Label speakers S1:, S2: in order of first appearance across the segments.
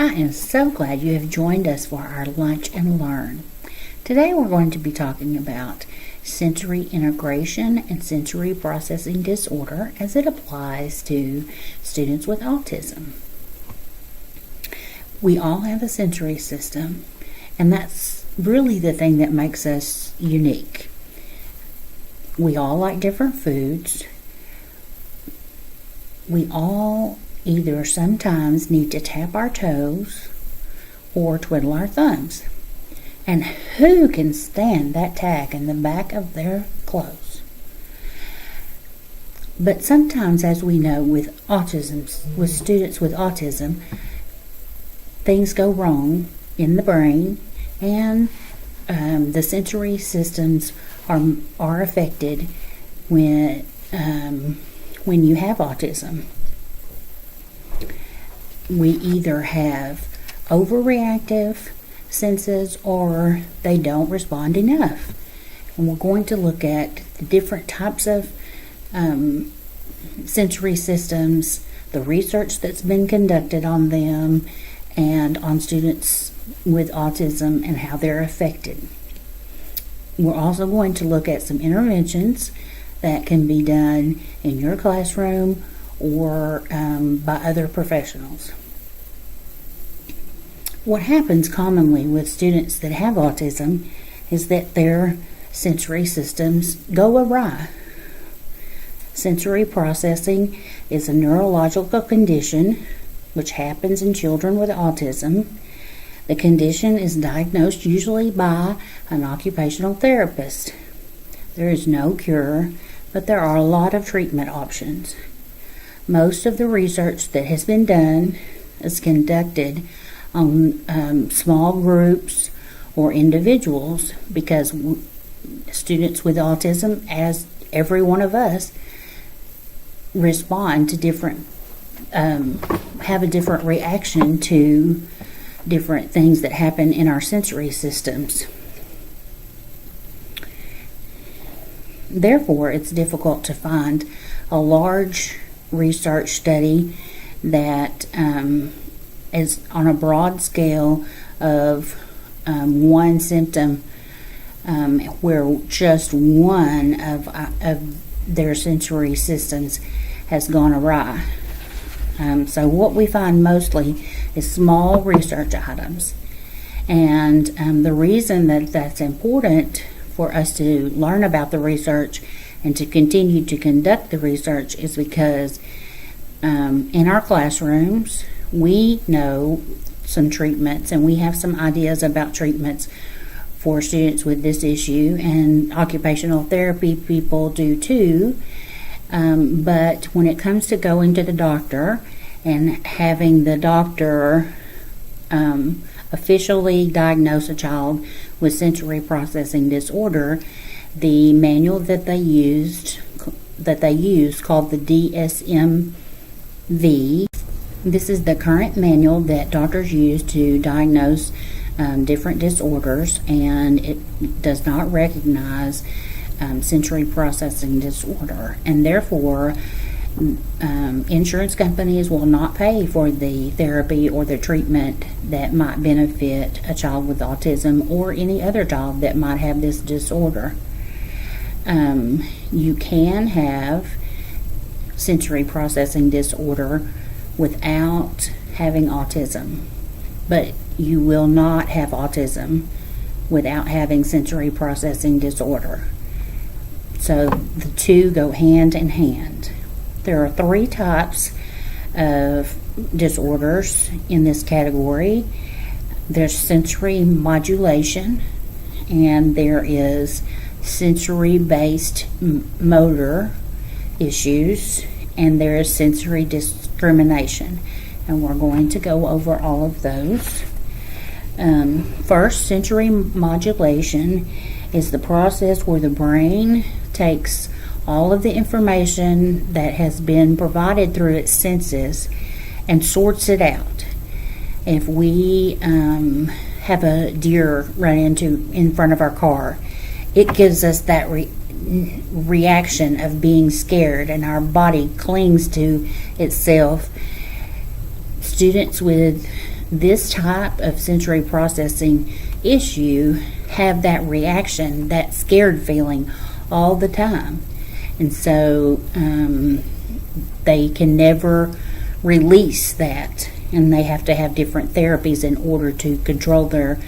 S1: I am so glad you have joined us for our Lunch and Learn. Today we're going to be talking about sensory integration and sensory processing disorder as it applies to students with autism. We all have a sensory system, and that's really the thing that makes us unique. We all like different foods. We all either sometimes need to tap our toes or twiddle our thumbs. And who can stand that tag in the back of their clothes? But sometimes, as we know, with students with autism, things go wrong in the brain, and the sensory systems are affected when you have autism. We either have overreactive senses or they don't respond enough. And we're going to look at the different types of sensory systems, the research that's been conducted on them, and on students with autism and how they're affected. We're also going to look at some interventions that can be done in your classroom or by other professionals. What happens commonly with students that have autism is that their sensory systems go awry. Sensory processing is a neurological condition which happens in children with autism. The condition is diagnosed usually by an occupational therapist. There is no cure, but there are a lot of treatment options. Most of the research that has been done is conducted on small groups or individuals because students with autism, as every one of us, respond to different, have a different reaction to different things that happen in our sensory systems. Therefore, it's difficult to find a large research study that is on a broad scale of one symptom where just one of their sensory systems has gone awry. So what we find mostly is small research items. And the reason that that's important for us to learn about the research and to continue to conduct the research is because in our classrooms, we know some treatments and we have some ideas about treatments for students with this issue, and occupational therapy people do too. But when it comes to going to the doctor and having the doctor officially diagnose a child with sensory processing disorder, the manual that they use called the DSM-V. This is the current manual that doctors use to diagnose different disorders, and it does not recognize sensory processing disorder, and therefore insurance companies will not pay for the therapy or the treatment that might benefit a child with autism or any other child that might have this disorder. You can have sensory processing disorder without having autism, but you will not have autism without having sensory processing disorder. So the two go hand in hand. There are 3 types of disorders in this category. There's sensory modulation, and there is sensory-based motor issues, and there is sensory discrimination. And we're going to go over all of those. First, sensory modulation is the process where the brain takes all of the information that has been provided through its senses and sorts it out. If we have a deer run in front of our car, it gives us that reaction of being scared, and our body clings to itself. Students with this type of sensory processing issue have that reaction, that scared feeling all the time. And so they can never release that, and they have to have different therapies in order to control their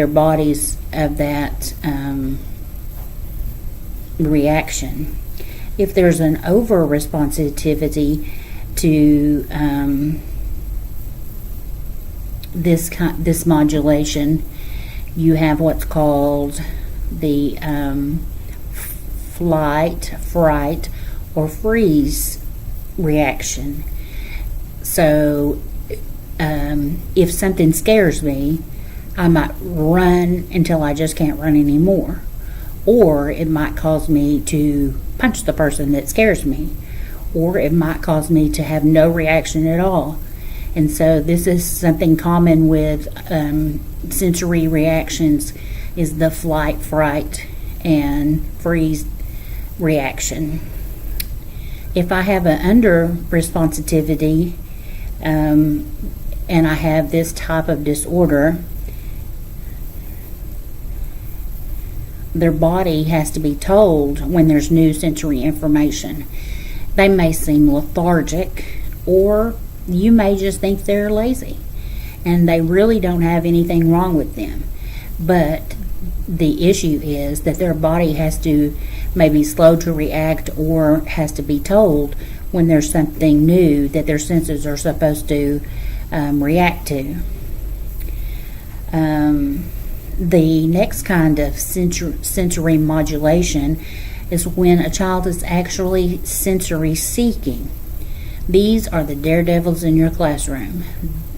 S1: bodies of that reaction. If there's an over responsivity to this modulation, you have what's called the flight, fright, or freeze reaction. So if something scares me, I might run until I just can't run anymore. Or it might cause me to punch the person that scares me. Or it might cause me to have no reaction at all. And so this is something common with sensory reactions, is the flight, fright, and freeze reaction. If I have an under responsivity and I have this type of disorder, their body has to be told when there's new sensory information. They may seem lethargic, or you may just think they're lazy and they really don't have anything wrong with them. But the issue is that their body has to maybe slow to react, or has to be told when there's something new that their senses are supposed to react to. The next kind of sensory modulation is when a child is actually sensory seeking. These are the daredevils in your classroom,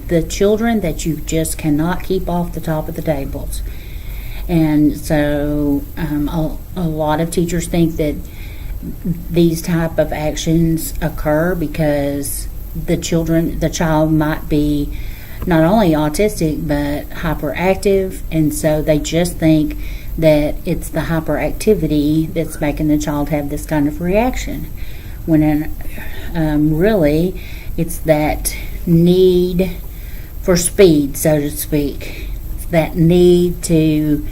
S1: the children that you just cannot keep off the top of the tables. And so a lot of teachers think that these type of actions occur because the child might be not only autistic but hyperactive, and so they just think that it's the hyperactivity that's making the child have this kind of reaction, when really it's that need for speed, so to speak. It's that need to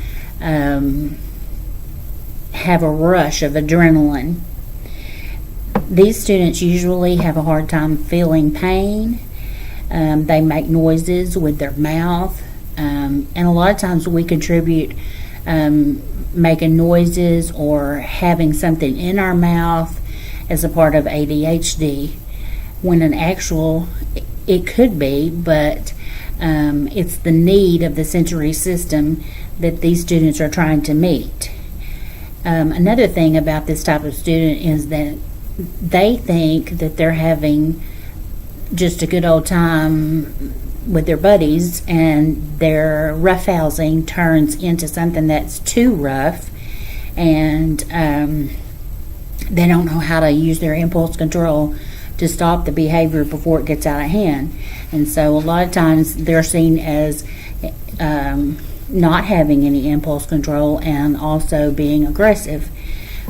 S1: have a rush of adrenaline. These students usually have a hard time feeling pain. They make noises with their mouth, and a lot of times we contribute making noises or having something in our mouth as a part of ADHD, when in actual it could be, but it's the need of the sensory system that these students are trying to meet. Another thing about this type of student is that they think that they're having just a good old time with their buddies, and their roughhousing turns into something that's too rough, and they don't know how to use their impulse control to stop the behavior before it gets out of hand. And so a lot of times they're seen as not having any impulse control and also being aggressive.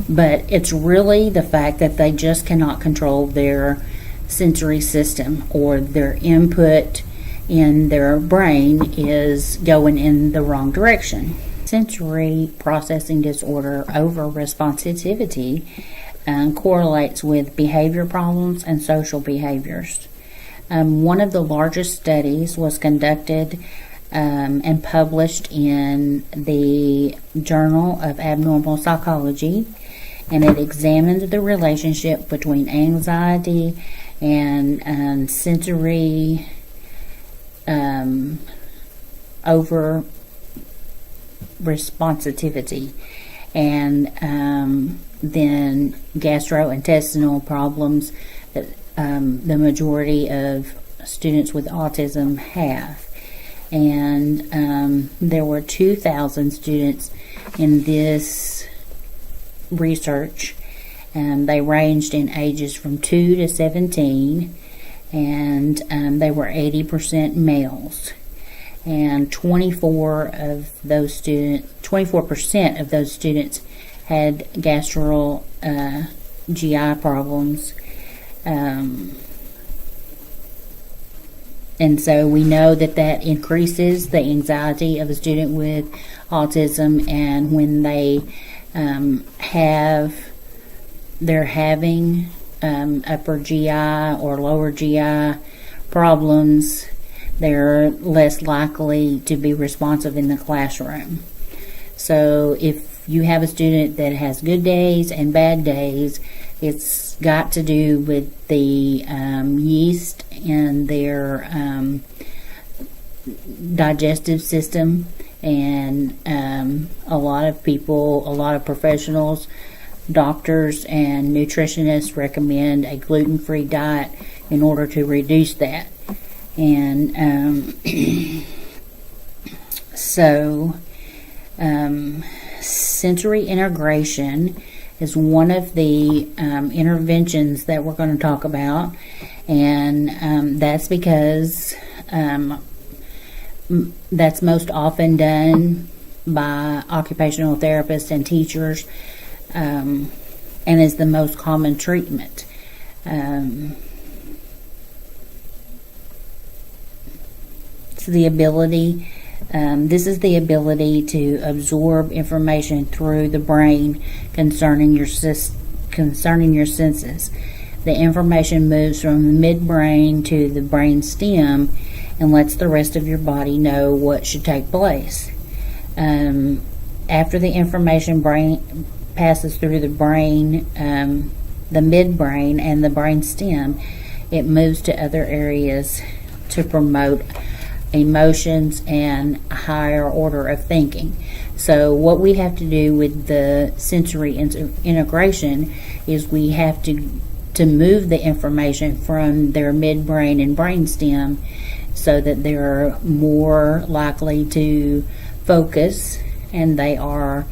S1: But it's really the fact that they just cannot control their sensory system, or their input in their brain is going in the wrong direction. Sensory processing disorder over responsivity correlates with behavior problems and social behaviors. One of the largest studies was conducted and published in the Journal of Abnormal Psychology, and it examined the relationship between anxiety and sensory over responsivity, and then gastrointestinal problems that the majority of students with autism have. And there were 2,000 students in this research, and they ranged in ages from 2 to 17, and they were 80% males. And 24% of those students had GI problems. And so we know that that increases the anxiety of a student with autism, and when they they're having upper GI or lower GI problems, they're less likely to be responsive in the classroom. So if you have a student that has good days and bad days, it's got to do with the yeast in their digestive system. And a lot of people, a lot of professionals, doctors and nutritionists recommend a gluten-free diet in order to reduce that. And sensory integration is one of the interventions that we're going to talk about, and that's because that's most often done by occupational therapists and teachers, and is the most common treatment. This is the ability to absorb information through the brain concerning your senses. The information moves from the midbrain to the brain stem and lets the rest of your body know what should take place. After the information passes through the brain, the midbrain and the brain stem, it moves to other areas to promote emotions and a higher order of thinking. So what we have to do with the sensory integration is we have to move the information from their midbrain and brainstem so that they're more likely to focus, and they are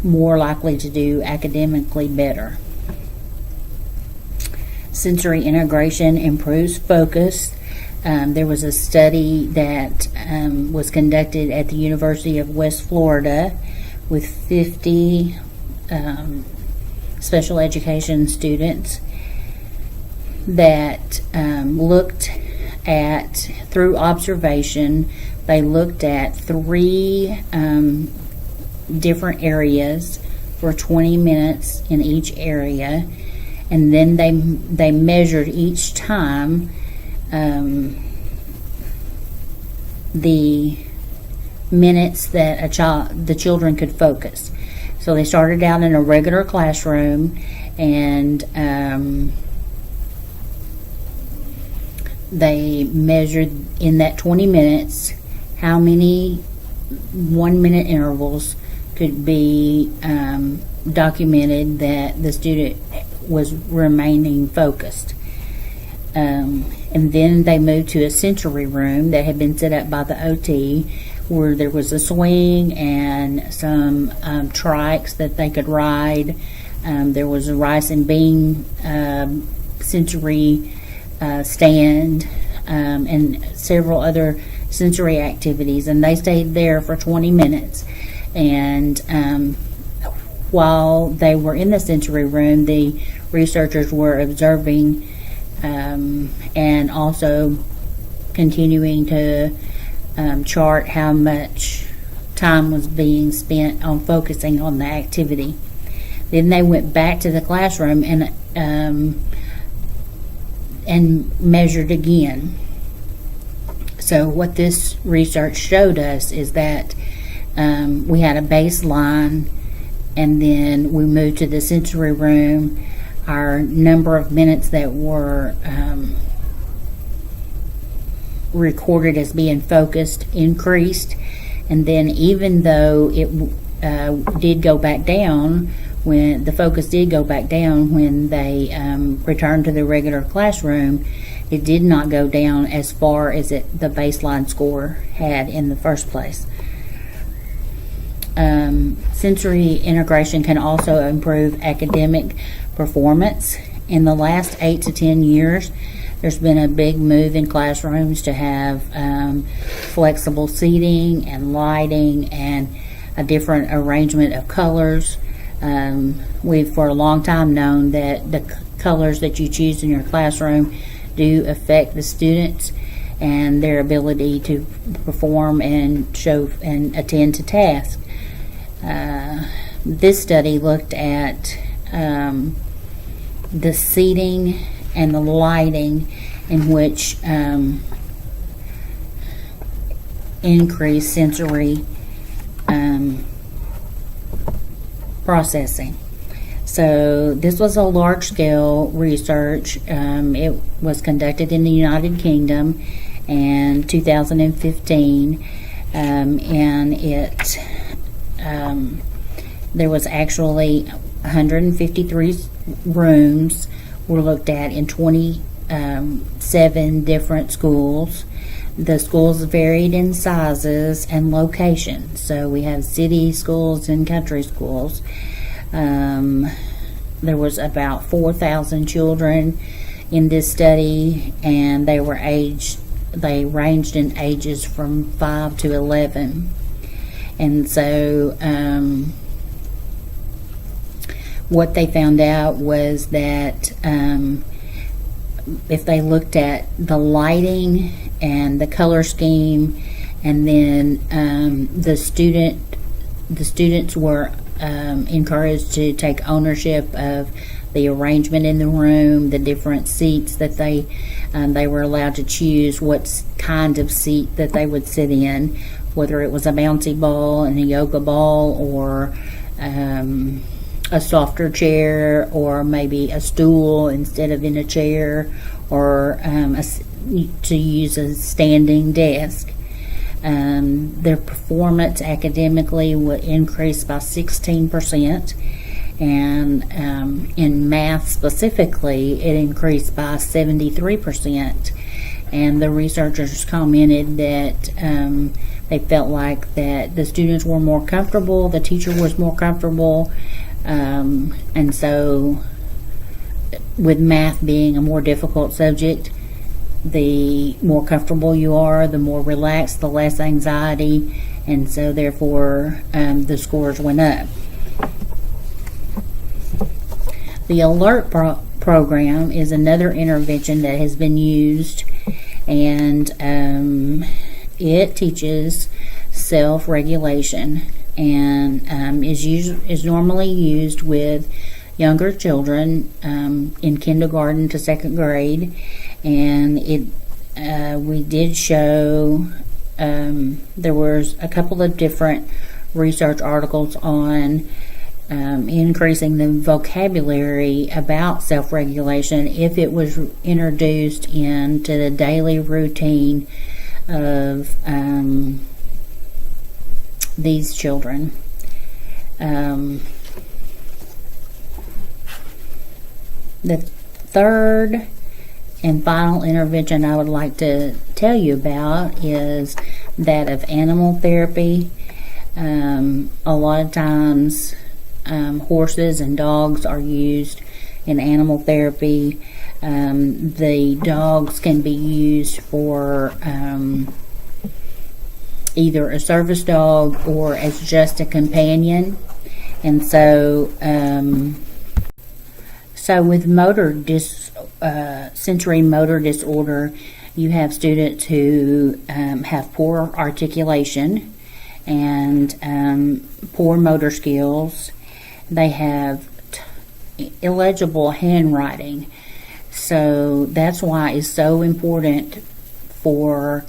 S1: more likely to do academically better. Sensory integration improves focus. There was a study that was conducted at the University of West Florida with 50 special education students that looked at, through observation, they looked at 3 different areas for 20 minutes in each area, and then they measured each time the minutes that the children could focus. So they started out in a regular classroom, and they measured in that 20 minutes how many 1-minute intervals could be documented that the student was remaining focused. And then they moved to a sensory room that had been set up by the OT, where there was a swing and some trikes that they could ride. There was a rice and bean sensory stand, and several other sensory activities, and they stayed there for 20 minutes. And while they were in the sensory room, the researchers were observing and also continuing to chart how much time was being spent on focusing on the activity. Then they went back to the classroom and measured again. So what this research showed us is that we had a baseline, and then we moved to the sensory room. Our number of minutes that were recorded as being focused increased, and then even though it did go back down, when the focus did go back down when they returned to the regular classroom, it did not go down as far as the baseline score had in the first place. Sensory integration can also improve academic performance. In the last 8 to 10 years, there's been a big move in classrooms to have flexible seating and lighting and a different arrangement of colors. We've for a long time known that the colors that you choose in your classroom do affect the students and their ability to perform and show and attend to tasks. This study looked at the seating and the lighting in which increased sensory processing. So this was a large-scale research. It was conducted in the United Kingdom in 2015, and it there was actually 153 rooms were looked at in 27 different schools. The schools varied in sizes and locations. So we have city schools and country schools. There was about 4,000 children in this study, and they ranged in ages from 5 to 11. And so what they found out was that if they looked at the lighting and the color scheme, and then the students were encouraged to take ownership of the arrangement in the room, the different seats that they were allowed to choose what kind of seat that they would sit in, whether it was a bouncy ball and a yoga ball, or a softer chair, or maybe a stool instead of in a chair, or to use a standing desk. Their performance academically would increase by 16%, and in math specifically, it increased by 73%. And the researchers commented that they felt like that the students were more comfortable, the teacher was more comfortable, and so with math being a more difficult subject, the more comfortable you are, the more relaxed, the less anxiety, and so therefore the scores went up. The ALERT program is another intervention that has been used, and it teaches self-regulation, and is normally used with younger children in kindergarten to second grade. And we did show there was a couple of different research articles on increasing the vocabulary about self-regulation if it was introduced into the daily routine of these children. The third and final intervention I would like to tell you about is that of animal therapy. A lot of times horses and dogs are used in animal therapy. The dogs can be used for either a service dog or as just a companion. And so with sensory motor disorder, you have students who have poor articulation and poor motor skills. They have illegible handwriting. So that's why it's so important for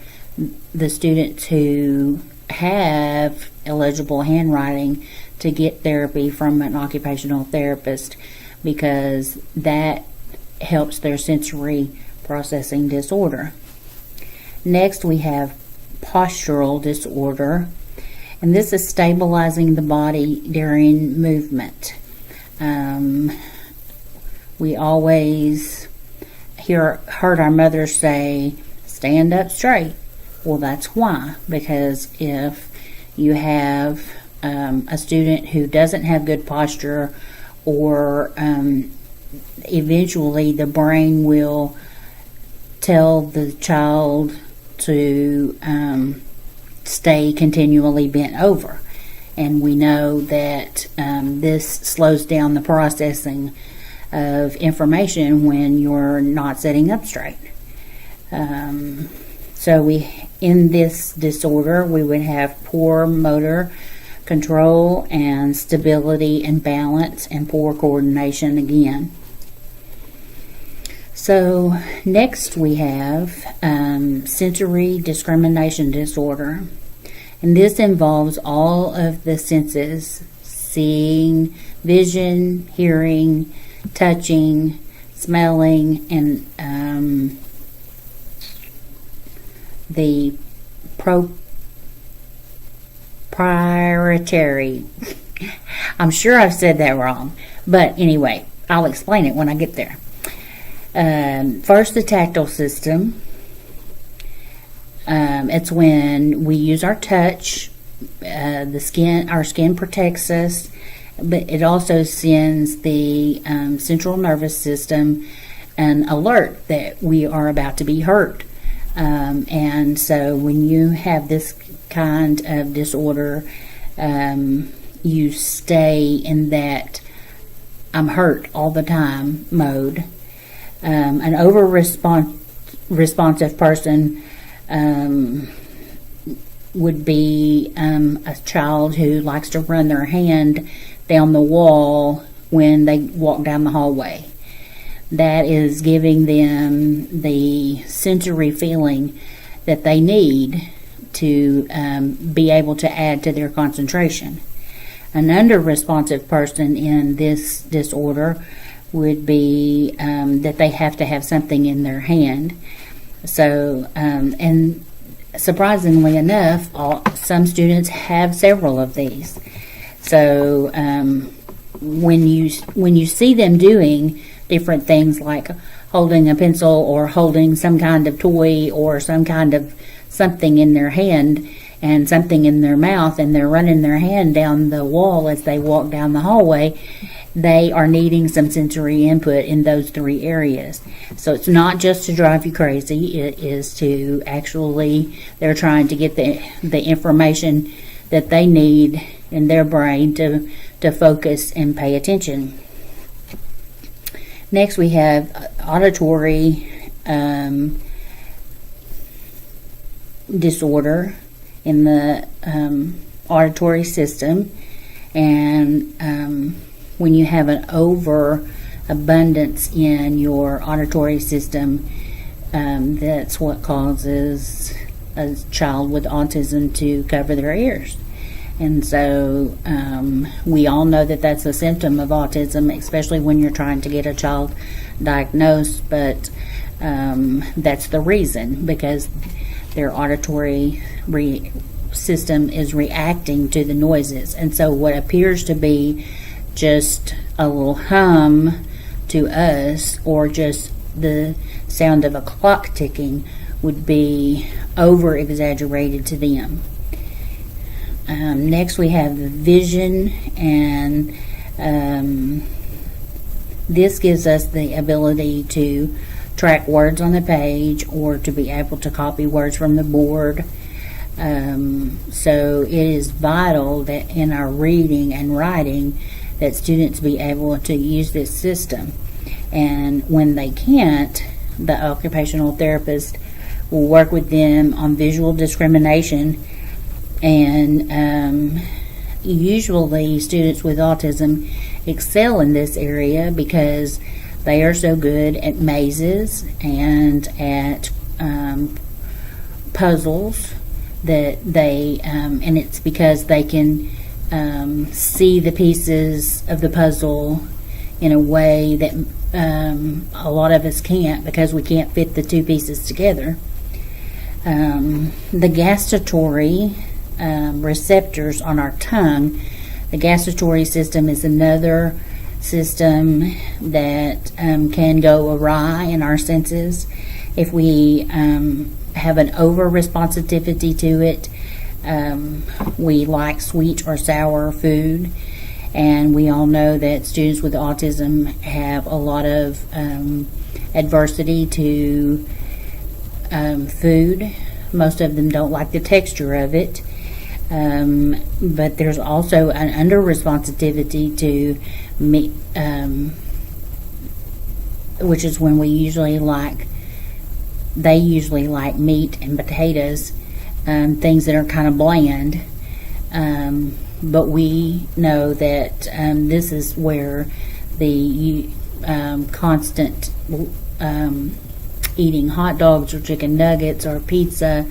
S1: the students who have illegible handwriting to get therapy from an occupational therapist, because that helps their sensory processing disorder. Next, we have postural disorder, and this is stabilizing the body during movement. We always heard our mothers say, stand up straight. Well, that's why, because if you have a student who doesn't have good posture, or eventually the brain will tell the child to stay continually bent over. And we know that this slows down the processing of information when you're not sitting up straight. So in this disorder, we would have poor motor control and stability and balance and poor coordination again. So next we have sensory discrimination disorder. And this involves all of the senses: seeing, vision, hearing, touching, smelling, and the proprietary. I'm sure I've said that wrong, but anyway, I'll explain it when I get there. First, the tactile system. It's when we use our touch. Our skin protects us, but it also sends the central nervous system an alert that we are about to be hurt. And so when you have this kind of disorder, you stay in that I'm hurt all the time mode. An over-responsive person would be a child who likes to run their hand down the wall when they walk down the hallway. That is giving them the sensory feeling that they need to be able to add to their concentration. An under-responsive person in this disorder would be that they have to have something in their hand. So, and surprisingly enough, some students have several of these. So, when you see them doing different things like holding a pencil or holding some kind of toy or some kind of something in their hand and something in their mouth, and they're running their hand down the wall as they walk down the hallway, they are needing some sensory input in those three areas. So it's not just to drive you crazy, it is to actually, they're trying to get the information that they need in their brain to focus and pay attention. Next we have auditory disorder in the auditory system, and when you have an overabundance in your auditory system, that's what causes a child with autism to cover their ears. And so we all know that that's a symptom of autism, especially when you're trying to get a child diagnosed, but that's the reason, because their auditory system is reacting to the noises. And so what appears to be just a little hum to us, or just the sound of a clock ticking, would be over exaggerated to them. Next we have the vision, and this gives us the ability to track words on the page or to be able to copy words from the board. So it is vital that in our reading and writing that students be able to use this system. And when they can't, the occupational therapist will work with them on visual discrimination. And usually students with autism excel in this area because they are so good at mazes and at puzzles that they, and it's because they can see the pieces of the puzzle in a way that a lot of us can't, because we can't fit the two pieces together. The gustatory receptors on our tongue, the gustatory system is another system that can go awry in our senses if we have an over responsivity to it. We like sweet or sour food, and we all know that students with autism have a lot of adversity to food. Most of them don't like the texture of it. But there's also an under-responsivity to meat, which is when we usually like they usually like meat and potatoes, things that are kind of bland. But we know that this is where the constant eating hot dogs or chicken nuggets or pizza,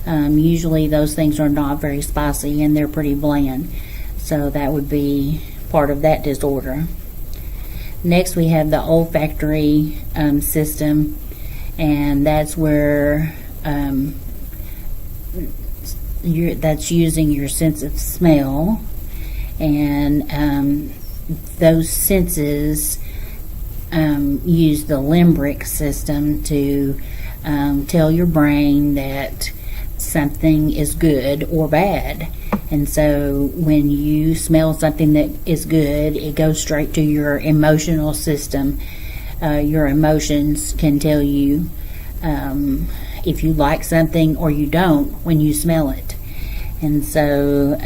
S1: usually those things are not very spicy and they're pretty bland. So that would be part of that disorder. Next, we have the olfactory system, and that's where that's using your sense of smell, and those senses use the limbic system to tell your brain that something is good or bad. And so when you smell something that is good, it goes straight to your emotional system. Your emotions can tell you if you like something or you don't when you smell it. And so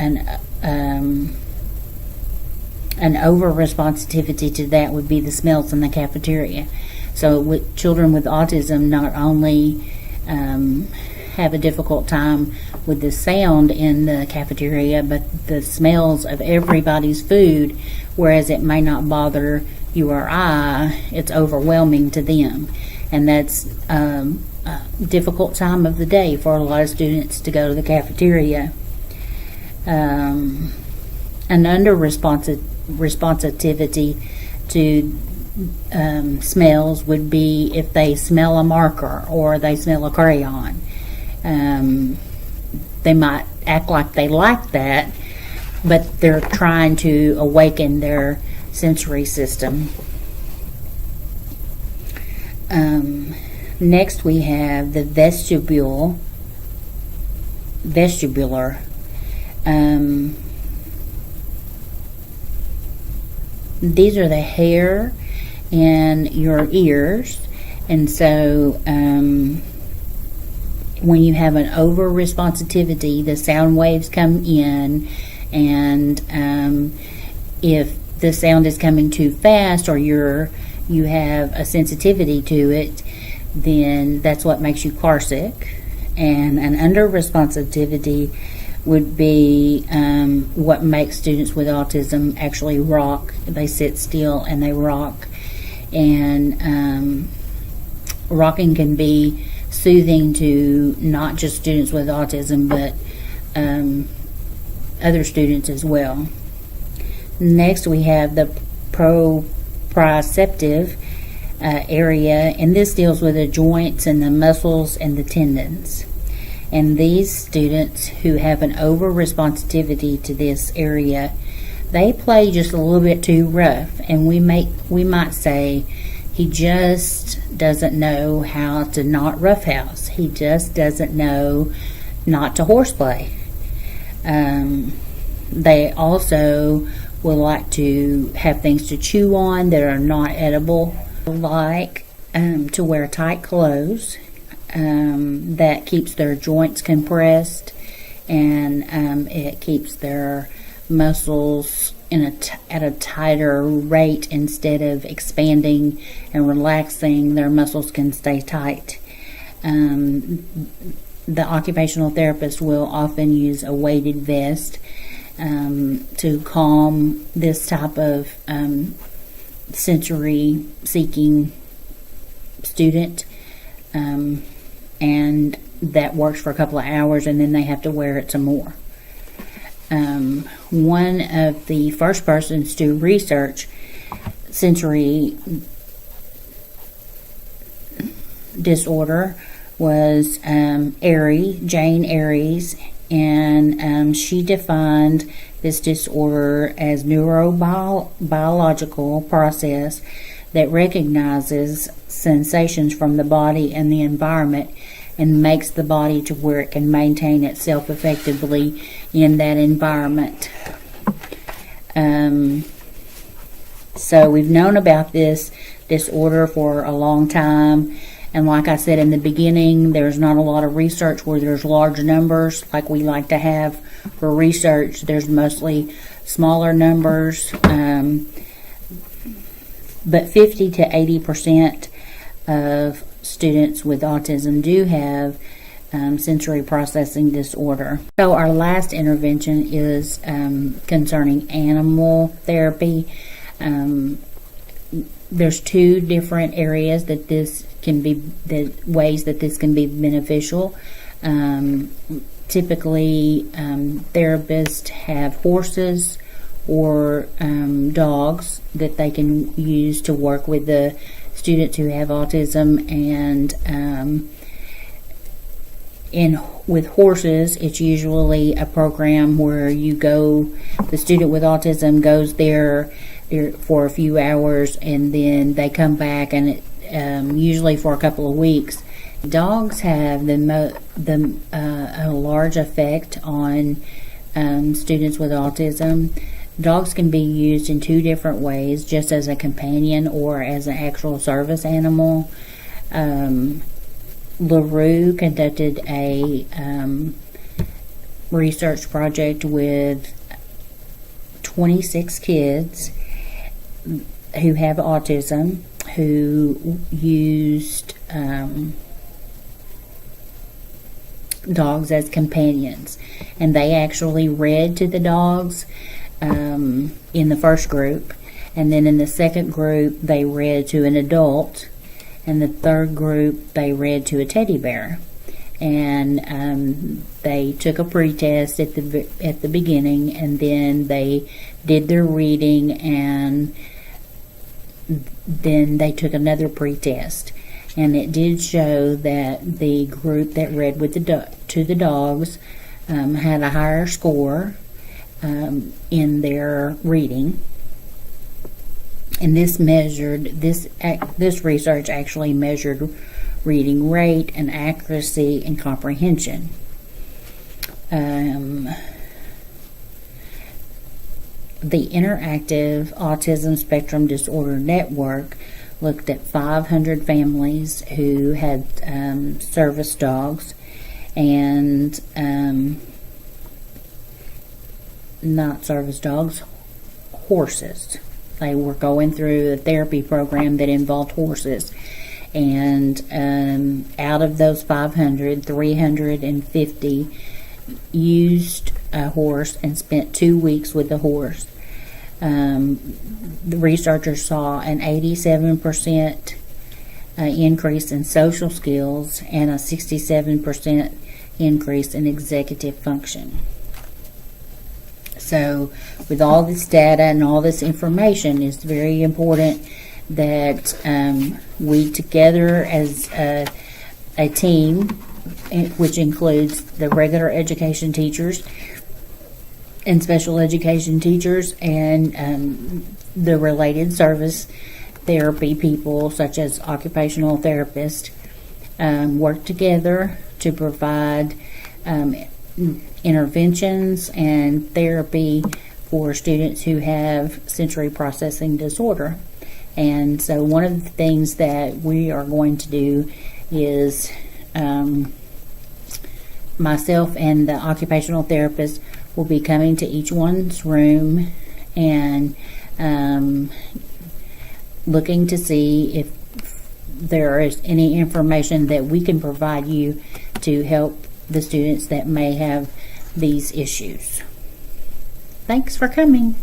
S1: an over responsivity to that would be the smells in the cafeteria. So with children with autism, not only have a difficult time with the sound in the cafeteria, but the smells of everybody's food, whereas it may not bother you or I, it's overwhelming to them. And that's a difficult time of the day for a lot of students to go to the cafeteria. An under responsivity to smells would be if they smell a marker or they smell a crayon. They might act like they like that, but they're trying to awaken their sensory system. Next, we have the vestibular. These are the hair in your ears, and so when you have an over responsivity, the sound waves come in, and if the sound is coming too fast or you have a sensitivity to it, then that's what makes you car sick. And an under responsivity would be what makes students with autism actually rock. They sit still and they rock. And rocking can be soothing to not just students with autism, but other students as well. Next, we have the proprioceptive area, and this deals with the joints and the muscles and the tendons. And these students who have an over responsivity to this area, they play just a little bit too rough, and we might say he just doesn't know how to not roughhouse. He just doesn't know not to horseplay. They also would like to have things to chew on that are not edible, like to wear tight clothes that keeps their joints compressed, and it keeps their muscles at a tighter rate. Instead of expanding and relaxing, their muscles can stay tight. The occupational therapist will often use a weighted vest to calm this type of sensory seeking student, and that works for a couple of hours, and then they have to wear it some more. One of the first persons to research sensory disorder was Jane Aries, and she defined this disorder as neurobiological process that recognizes sensations from the body and the environment and makes the body to where it can maintain itself effectively in that environment. So we've known about this disorder for a long time, and like I said in the beginning, there's not a lot of research where there's large numbers like we like to have for research. There's mostly smaller numbers, but 50 to 80% of students with autism do have sensory processing disorder. So our last intervention is concerning animal therapy. There's two different areas that this can be, the ways that this can be beneficial. Typically, therapists have horses or dogs that they can use to work with the students who have autism, and with horses, it's usually a program where the student with autism goes there for a few hours, and then they come back, and usually for a couple of weeks. Dogs have a large effect on students with autism. Dogs can be used in two different ways, just as a companion or as an actual service animal. LaRue conducted a research project with 26 kids who have autism, who used dogs as companions, and they actually read to the dogs in the first group, and then in the second group they read to an adult, and the third group they read to a teddy bear. And they took a pretest at the beginning, and then they did their reading, and then they took another pretest. And it did show that the group that read with to the dogs had a higher score in their reading. And this research actually measured reading rate and accuracy and comprehension. The Interactive Autism Spectrum Disorder Network looked at 500 families who had service dogs, and not service dogs, horses. They were going through a therapy program that involved horses, and out of those 500, 350 used a horse and spent 2 weeks with the horse. The researchers saw an 87% increase in social skills and a 67% increase in executive function. So with all this data and all this information, it's very important that we together as a team, which includes the regular education teachers and special education teachers and the related service therapy people such as occupational therapists, work together to provide interventions and therapy for students who have sensory processing disorder. And so one of the things that we are going to do is myself and the occupational therapist will be coming to each one's room and looking to see if there is any information that we can provide you to help the students that may have these issues. Thanks for coming.